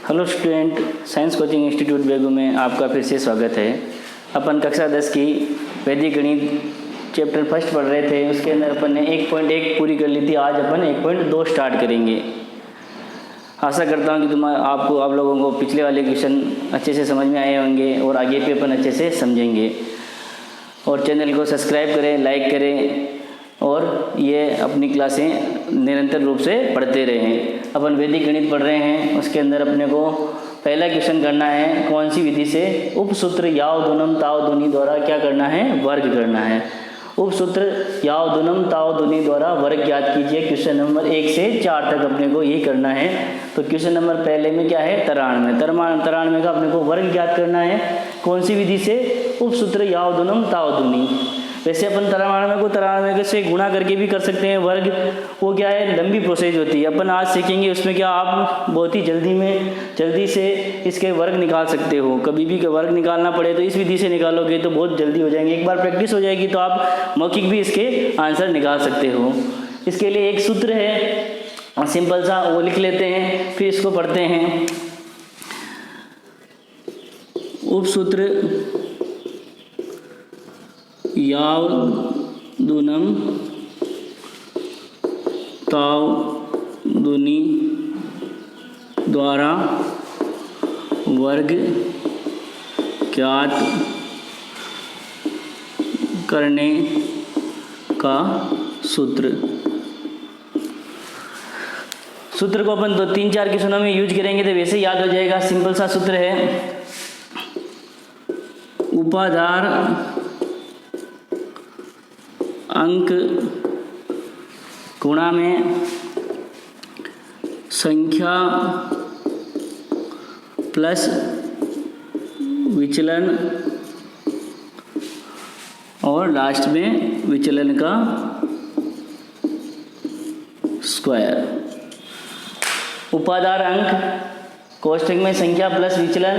Hello student, science coaching institute बेगू में आपका फिर से स्वागत है। अपन कक्षा 10 की वैदिक गणित चैप्टर फर्स्ट पढ़ रहे थे। उसके अंदर अपन ने 1.1 पूरी कर ली थी। आज अपन 1.2 स्टार्ट करेंगे। आशा करता हूँ कि आप लोगों को पिछले वाले क्वेश्चन अच्छे से समझ में आए होंगे और आगे पे अपन अच्छे से समझेंगे। और चैनल को सब्सक्राइब करें, लाइक करें और ये अपनी क्लासें निरंतर रूप से पढ़ते रहें। अपन वैदिक गणित पढ़ रहे हैं। उसके अंदर अपने को पहला क्वेश्चन करना है, कौन सी विधि से उपसूत्र याव दुनम ताव दुनी द्वारा क्या करना है, वर्ग करना है। उपसूत्र याव दुनम ताव दुनी द्वारा वर्ग ज्ञात कीजिए। क्वेश्चन नंबर 1 से 4 तक अपने को ये करना है। तो क्वेश्चन नंबर पहले में क्या है, 93 का अपने को वर्ग ज्ञात करना है। कौन सी विधि से, उपसूत्र याव दुनम ताव दुनी। वैसे अपन 93 से गुणा करके भी कर सकते हैं वर्ग। वो क्या है, लंबी प्रोसेस होती है। अपन आज सीखेंगे उसमें क्या आप बहुत ही जल्दी से इसके वर्ग निकाल सकते हो। कभी भी वर्ग निकालना पड़े तो इस विधि से निकालोगे तो बहुत जल्दी हो जाएंगे। एक बार प्रैक्टिस हो जाएगी तो आप मौखिक भी इसके आंसर निकाल सकते हो। इसके लिए एक सूत्र है सिंपल सा, वो लिख लेते हैं, फिर इसको पढ़ते हैं। उपसूत्र याव दुनम ताव दुनी द्वारा वर्ग ज्ञात करने का सूत्र को अपन 2-3-4 क्वेश्चनों में यूज करेंगे तो वैसे याद हो जाएगा। सिंपल सा सूत्र है, उपाधार अंक गुणा में संख्या प्लस विचलन और लास्ट में विचलन का स्क्वायर। उपाधार अंक कोष्ठक में संख्या प्लस विचलन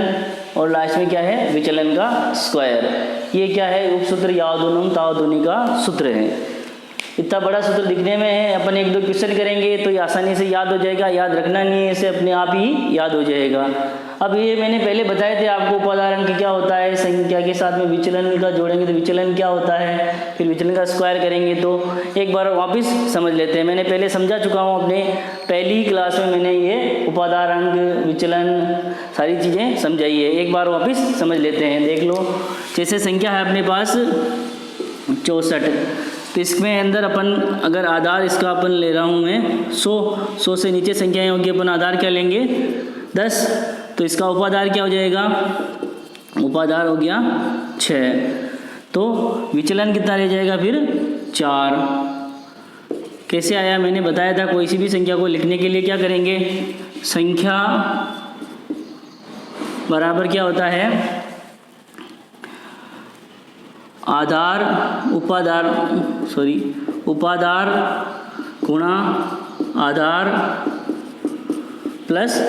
और लास्ट में क्या है, विचलन का स्क्वायर। ये क्या है, उपसूत्र याव दुनम ताव दुनी का सूत्र है। इतना बड़ा सूत्र दिखने में है। अपन 1-2 क्वेश्चन करेंगे तो ये आसानी से याद हो जाएगा। याद रखना नहीं है, इसे अपने आप ही याद हो जाएगा। अब ये मैंने पहले बताए थे आपको, उपाधार अंक क्या होता है, संख्या के साथ में विचलन का जोड़ेंगे तो विचलन क्या होता है, फिर विचलन का स्क्वायर करेंगे। तो एक बार वापस समझ लेते हैं। मैंने पहले समझा चुका हूँ, अपने पहली क्लास में मैंने ये उपाधार अंक, विचलन सारी चीज़ें समझाई है। एक बार वापस समझ लेते हैं। देख लो, जैसे संख्या है अपने पास 64, तो इसमें अंदर अपन अगर आधार इसका अपन ले रहा हूँ मैं 100 से नीचे संख्याएँ होंगी, अपन आधार क्या लेंगे 10। तो इसका उपाधार क्या हो जाएगा, उपाधार हो गया 6। तो विचलन कितना रह जाएगा फिर 4। कैसे आया मैंने बताया था, कोई सी भी संख्या को लिखने के लिए क्या करेंगे, संख्या बराबर क्या होता है, उपाधार गुणा आधार प्लस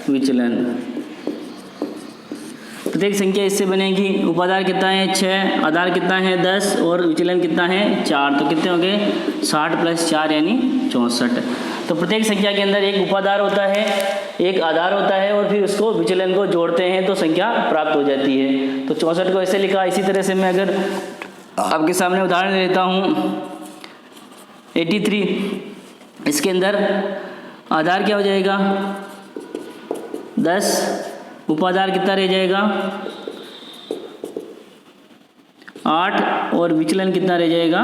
विचलन। प्रत्येक संख्या इससे बनेगी। उपाधार कितना है 6, आधार कितना है 10 और विचलन कितना है 4। तो कितने हो गए 60 + 4 यानी 64। तो प्रत्येक संख्या के अंदर एक उपाधार होता है, एक आधार होता है और फिर उसको विचलन को जोड़ते हैं तो संख्या प्राप्त हो जाती है। तो 64 को ऐसे लिखा। इसी तरह से मैं अगर आपके सामने उदाहरण लेता हूँ 83, इसके अंदर आधार क्या हो जाएगा 10, उपाधार कितना रह जाएगा 8 और विचलन कितना रह जाएगा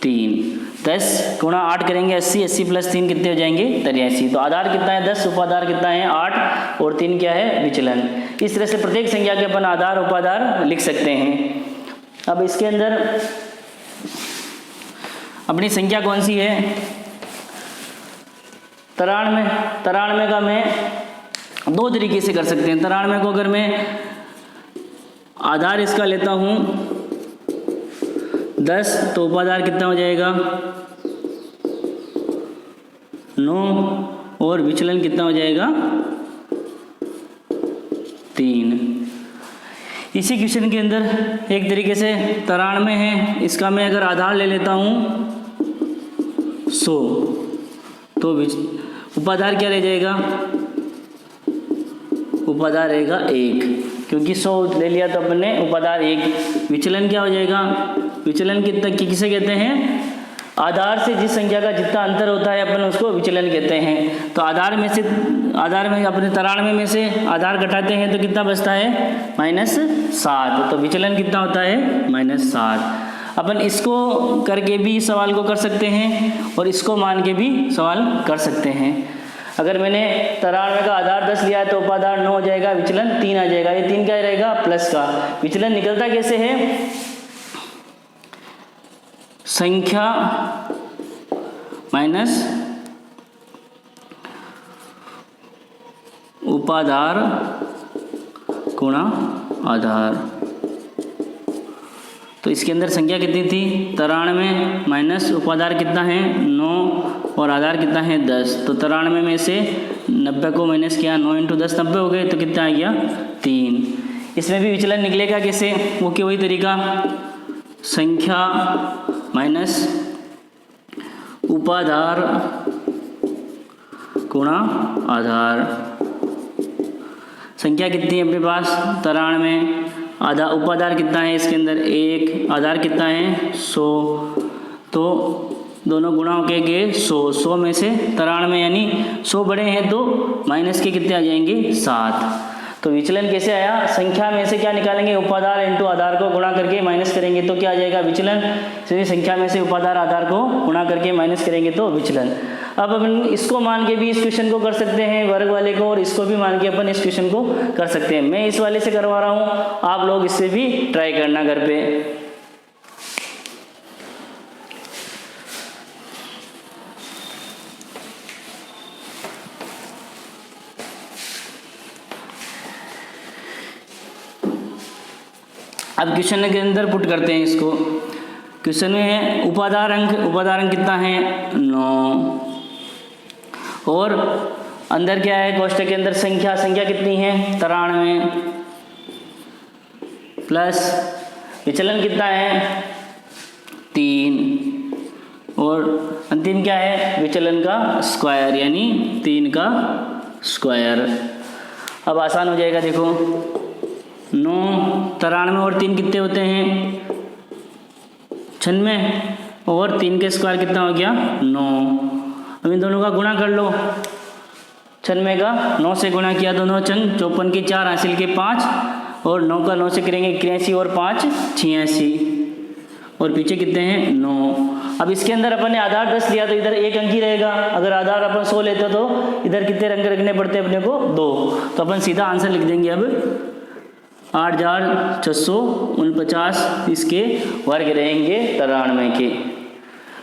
3। 10 गुणा 8 करेंगे 80 + 3 कितने हो जाएंगे 83। तो आधार कितना है 10, उपाधार कितना है 8 और 3 क्या है विचलन। इस तरह से प्रत्येक संख्या के अपन आधार उपाधार लिख सकते हैं। अब इसके अंदर अपनी संख्या कौन सी है 93 का मैं 2 तरीके से कर सकते हैं। 93 को अगर मैं आधार इसका लेता हूँ 10 तो उपाधार कितना हो जाएगा 9 और विचलन कितना हो जाएगा 3। इसी क्वेश्चन के अंदर एक तरीके से 93 है, इसका मैं अगर आधार ले लेता हूँ 100 तो उपाधार क्या रह जाएगा उपादान रहेगा 1, क्योंकि 100 ले लिया तो अपन ने उपादान 1। विचलन क्या हो जाएगा, विचलन कितना किसे कहते हैं, आधार से जिस संख्या का जितना अंतर होता है अपन उसको विचलन कहते हैं। तो आधार में अपने 93 में से आधार घटाते हैं तो कितना बचता है, -7। तो विचलन कितना होता है, -7। अपन इसको करके भी सवाल को कर सकते हैं और इसको मान के भी सवाल कर सकते हैं। अगर मैंने 93 का आधार 10 लिया है तो उपादान 9 हो जाएगा, विचलन 3 आ जाएगा। ये 3 क्या रहेगा, प्लस का। विचलन निकलता कैसे है, संख्या माइनस उपादार गुणा आधार। तो इसके अंदर संख्या कितनी थी, 93 माइनस उपादार कितना है 9 और आधार कितना है 10। तो 93 में से 90 को माइनस किया, 9 × 10 90 हो गए, तो कितना आ गया 3। इसमें भी विचलन निकलेगा कैसे, वो कि वही तरीका, संख्या माइनस उपादार गुणा आधार। संख्या कितनी है अपने पास 93, उपादार कितना है इसके अंदर 1, आधार कितना है 100, तो दोनों गुणा होके गए 100 में से 93 यानी 100 बड़े हैं तो माइनस के कितने आ जाएंगे 7। तो विचलन कैसे आया, संख्या में से क्या निकालेंगे, उपादार इंटू आधार को गुणा करके माइनस करेंगे तो क्या आ जाएगा विचलन। संख्या में से उपादार आधार को गुणा करके माइनस करेंगे तो विचलन। अब अपन इसको मान के भी इस क्वेश्चन को कर सकते हैं वर्ग वाले को, और इसको भी मान के अपन इस क्वेश्चन को कर सकते हैं। मैं इस वाले से करवा रहा हूँ, आप लोग इससे भी ट्राई करना घर पे। अब क्वेश्चन के अंदर पुट करते हैं इसको। क्वेश्चन में है उपादार अंक कितना है 9, और अंदर क्या है कोष्टक के अंदर संख्या कितनी है 93, प्लस विचलन कितना है 3, और अंतिम क्या है विचलन का स्क्वायर यानी 3 का स्क्वायर। अब आसान हो जाएगा, देखो 9 93 और 3 कितने होते हैं 96, और 3 के स्क्वायर कितना हो गया 9। अब इन दोनों का गुणा कर लो, 96 का 9 से गुणा किया दोनों चंग, 54 की 4 हासिल के 5, और 9 का 9 से करेंगे 83 और 5 86, और पीछे कितने हैं 9। अब इसके अंदर अपन ने आधार 10 लिया तो इधर एक अंक ही रहेगा, अगर आधार अपन 100 लेते तो इधर कितने अंक रखने पड़ते अपने को 2। तो अपन सीधा आंसर लिख देंगे अब 8649 इसके वर्ग रहेंगे 93 के।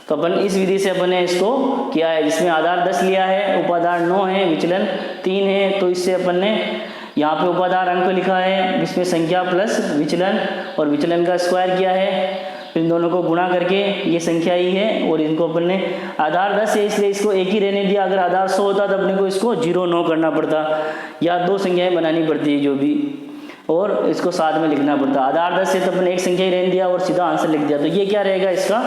तो अपन इस विधि से अपन ने इसको किया है, जिसमें आधार 10 लिया है, उपादार 9 है, विचलन 3 है। तो इससे अपन ने यहाँ पे उपादार अंक लिखा है जिसमें संख्या प्लस विचलन और विचलन का स्क्वायर किया है, इन दोनों को गुणा करके ये संख्या ही है, और इनको अपन ने आधार 10 है इसलिए इसको एक ही रहने दिया। अगर आधार 100 होता तो अपने को इसको 0 9 करना पड़ता, या 2 संख्याएं बनानी पड़ती है जो भी, और इसको साथ में लिखना पड़ता। आधार 10 से तो अपने एक संख्या ही रहने दिया और सीधा आंसर लिख दिया। तो ये क्या रहेगा इसका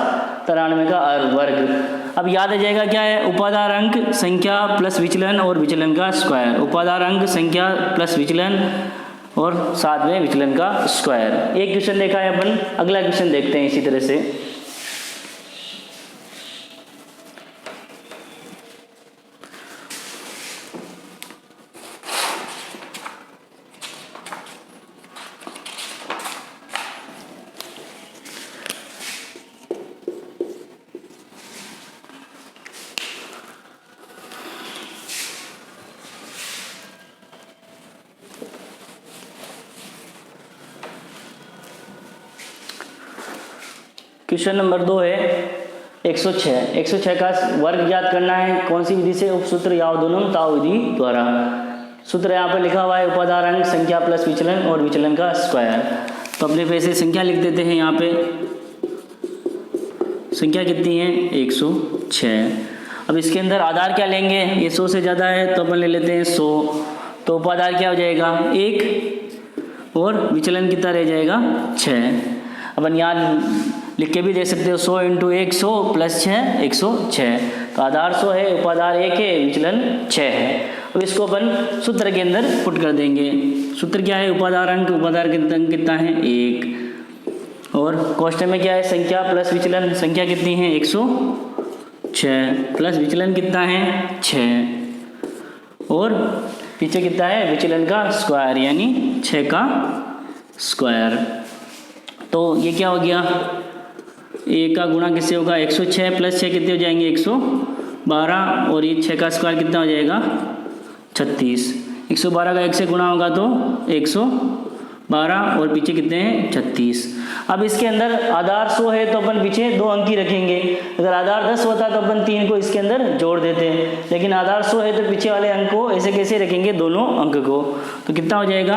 93 का वर्ग। अब याद आ जाएगा क्या है, उपादार अंक संख्या प्लस विचलन और विचलन का स्क्वायर। उपादार अंक संख्या प्लस विचलन और साथ में विचलन का स्क्वायर। एक क्वेश्चन देखा है अपन, अगला क्वेश्चन देखते हैं इसी तरह से। क्वेश्चन नंबर 2 है 106 का वर्ग ज्ञात करना है। कौन सी विधि से, उपसूत्र यावदोनम ताव विधि द्वारा। सूत्र यहाँ पर लिखा हुआ है उपादार अंक संख्या प्लस विचलन और विचलन का स्क्वायर। तो अपने पैसे संख्या लिख देते हैं, यहाँ पे संख्या कितनी है 106। अब इसके अंदर आधार क्या लेंगे, ये 100 से ज़्यादा है तो अपन ले लेते हैं 100। तो उपादार क्या हो जाएगा 1, और विचलन कितना रह जाएगा 6। अपन यहाँ लिख के भी दे सकते हो 100 × 100 + 6 106। तो आधार 100 है, उपादार 1 है, विचलन 6 है। अब इसको अपन सूत्र के अंदर पुट कर देंगे। सूत्र क्या है, उपादार अंक कितना है 1, और कोष्ठक में क्या है, संख्या प्लस विचलन, संख्या कितनी है 106 प्लस विचलन कितना है 6, और पीछे कितना है विचलन का स्क्वायर यानी 6 का स्क्वायर। तो ये क्या हो गया, ए का गुणा किससे होगा 106 प्लस 6 कितने हो जाएंगे 112, और ये 6 का स्क्वायर कितना हो जाएगा 36। 112 का 1 से गुणा होगा तो 112, और पीछे कितने हैं 36। अब इसके अंदर आधार 100 है तो अपन पीछे 2 अंक ही रखेंगे। अगर आधार 10 होता तो अपन 3 को इसके अंदर जोड़ देते हैं, लेकिन आधार 100 है तो पीछे वाले अंक को ऐसे कैसे रखेंगे, दोनों अंक को। तो कितना हो जाएगा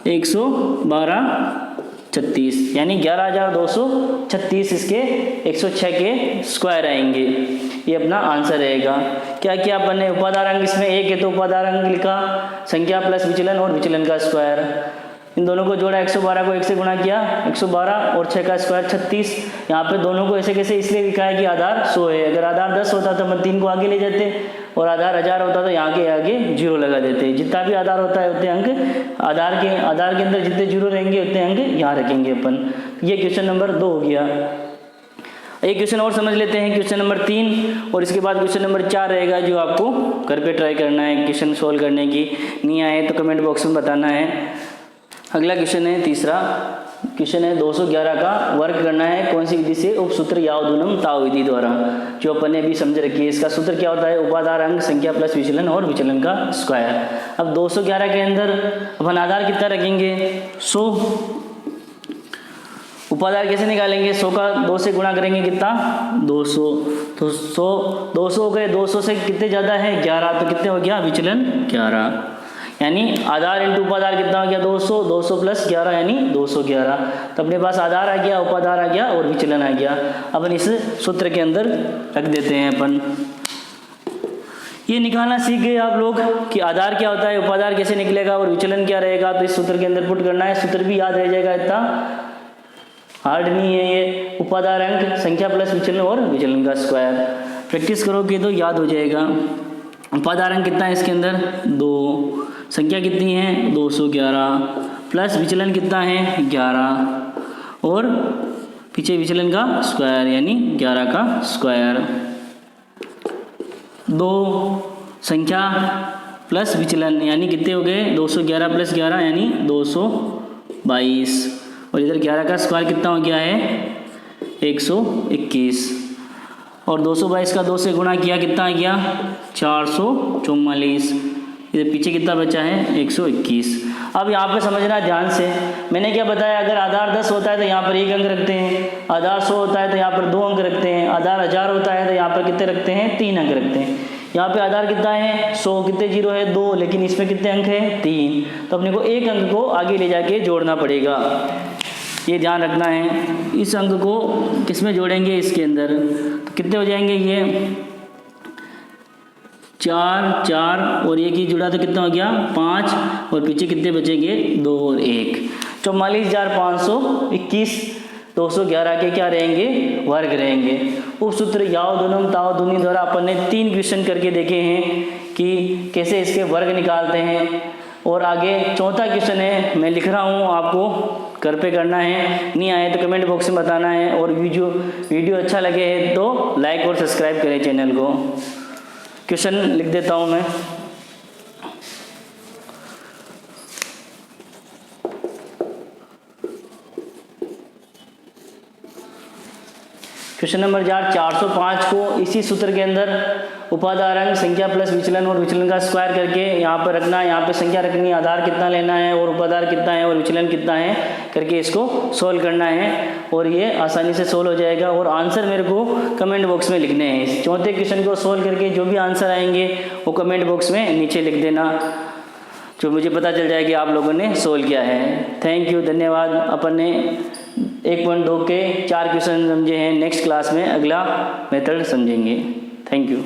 112 36 यानी 11,236 इसके 106 के स्क्वायर आएंगे। ये अपना आंसर रहेगा। क्या किया अपन ने, उपादार अंक इसमें 1 है तो उपादार अंक लिखा, संख्या प्लस विचलन और विचलन का स्क्वायर, इन दोनों को जोड़ा, 112 को 1 से गुणा किया 112 और 6 का स्क्वायर 36। यहाँ पे दोनों को ऐसे कैसे इसलिए लिखा है कि आधार 100 है। अगर आधार 10 होता तो हम 3 को आगे ले जाते, और आधार 1000 होता तो यहाँ के आगे 0 लगा देते। जितना भी आधार होता है उतने अंक आधार के अंदर जितने 0 रहेंगे उतने अंक यहाँ रखेंगे अपन। ये क्वेश्चन नंबर 2 हो गया। एक क्वेश्चन और समझ लेते हैं, क्वेश्चन नंबर 3, और इसके बाद क्वेश्चन नंबर 4 रहेगा जो आपको घर पे ट्राई करना है क्वेश्चन सोल्व करने की। नहीं आए तो कमेंट बॉक्स में बताना है। अगला क्वेश्चन है, तीसरा क्वेश्चन है 211 का वर्ग करना है कौन सी विधि से, उपसूत्र यावदुनम ताव विधि द्वारा, जो अपन ने अभी समझ रखी है। इसका सूत्र क्या होता है, उपादार अंक संख्या प्लस विचलन और विचलन का स्क्वायर। अब 211 के अंदर अपन आधार कितना रखेंगे 100, उपादार कैसे निकालेंगे, 100 का 2 से गुणा करेंगे कितना 200, तो 200 हो गए, 200 से कितने ज़्यादा है 11, तो कितने हो गया विचलन 11, यानी आधार इंटू उपादार कितना हो गया 200, 200 प्लस 11 यानी 211। तो अपने पास आधार आ गया, उपादार आ गया और विचलन आ गया। अपन इस सूत्र के अंदर रख देते हैं। अपन ये निकालना सीख गए आप लोग कि आधार क्या होता है, उपादार कैसे निकलेगा और विचलन क्या रहेगा। तो इस सूत्र के अंदर पुट करना है, सूत्र भी याद रह जाएगा, इतना हार्ड नहीं है ये। उपादार अंक संख्या प्लस विचलन और विचलन का स्क्वायर, प्रैक्टिस करोगे तो याद हो जाएगा। उपादार अंक कितना है इसके अंदर 2, संख्या कितनी है 211 प्लस विचलन कितना है 11, और पीछे विचलन का स्क्वायर यानी 11 का स्क्वायर। 2 संख्या प्लस विचलन यानी कितने हो गए 211 प्लस 11 यानी 222, और इधर 11 का स्क्वायर कितना हो गया है 121, और 222 का 2 से गुणा किया कितना आ गया 444, इधर पीछे कितना बचा है 121। अब यहाँ पे समझना ध्यान से, मैंने क्या बताया, अगर आधार 10 होता है तो यहाँ पर 1 अंक रखते हैं, आधार 100 होता है तो यहाँ पर 2 अंक रखते हैं, आधार 1000 होता है तो यहाँ पर कितने रखते हैं 3 अंक रखते हैं। यहाँ पे आधार कितना है 100, कितने 0 है 2, लेकिन इसमें कितने अंक है 3, तो अपने को 1 अंक को आगे ले जाके जोड़ना पड़ेगा, ये ध्यान रखना है। इस अंक को किस में जोड़ेंगे इसके अंदर, तो कितने हो जाएंगे ये 4 4, और ये की जुड़ा तो कितना हो गया 5, और पीछे कितने बचेंगे 2 और 1, 44,521। 211 के क्या रहेंगे वर्ग रहेंगे। उपसूत्र यावदुनम तावदुनी द्वारा अपन ने 3 क्वेश्चन करके देखे हैं कि कैसे इसके वर्ग निकालते हैं, और आगे 4था क्वेश्चन है मैं लिख रहा हूँ, आपको घर पे करना है। नहीं आए तो कमेंट बॉक्स में बताना है, और वीडियो अच्छा लगे है तो लाइक और सब्सक्राइब करें चैनल को। क्वेश्चन लिख देता हूँ मैं, क्वेश्चन नंबर 405 को इसी सूत्र के अंदर उपादार अंक संख्या प्लस विचलन और विचलन का स्क्वायर करके यहाँ पर रखना है, यहाँ पे संख्या रखनी है, आधार कितना लेना है और उपादार कितना है और विचलन कितना है करके इसको सोल्व करना है, और ये आसानी से सोल्व हो जाएगा। और आंसर मेरे को कमेंट बॉक्स में लिखने हैं। इस 4थे क्वेश्चन को सोल्व करके जो भी आंसर आएंगे वो कमेंट बॉक्स में नीचे लिख देना, जो मुझे पता चल जाए कि आप लोगों ने सोल्व किया है। थैंक यू, धन्यवाद। अपन ने 1.2 के 4 क्वेश्चन समझे हैं। नेक्स्ट क्लास में अगला मेथड समझेंगे। Thank you.